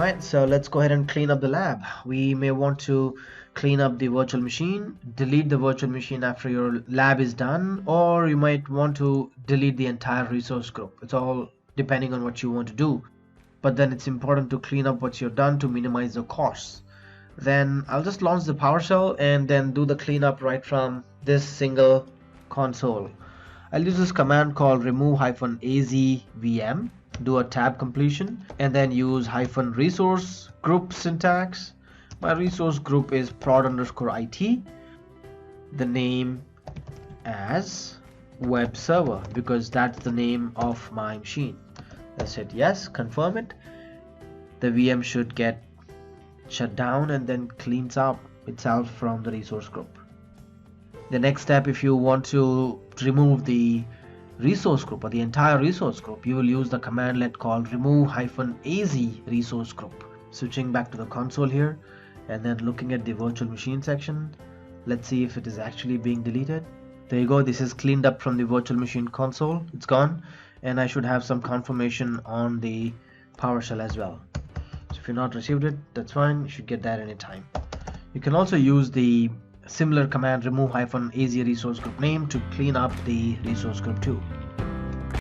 Right, so let's go ahead and clean up the lab. We may want to clean up the virtual machine, delete the virtual machine after your lab is done, or you might want to delete the entire resource group. It's all depending on what you want to do. But then it's important to clean up what you've done to minimize the costs. Then I'll just launch the PowerShell and then do the cleanup right from this single console. I'll use this command called remove-azvm, do a tab completion, and then use -resource group syntax. My resource group is prod_it, the name as web server because that's the name of my machine. Let's hit yes, confirm it. The VM should get shut down and then cleans up itself from the resource group. The next step, if you want to remove the resource group or the entire resource group, you will use the commandlet called remove-az resource group. Switching back to the console here and then looking at the virtual machine section, let's see if it is actually being deleted. There you go, this is cleaned up from the virtual machine console, it's gone, and I should have some confirmation on the PowerShell as well. So if you've not received it, that's fine, you should get that anytime. You can also use the similar command remove-az resource group name to clean up the resource group too.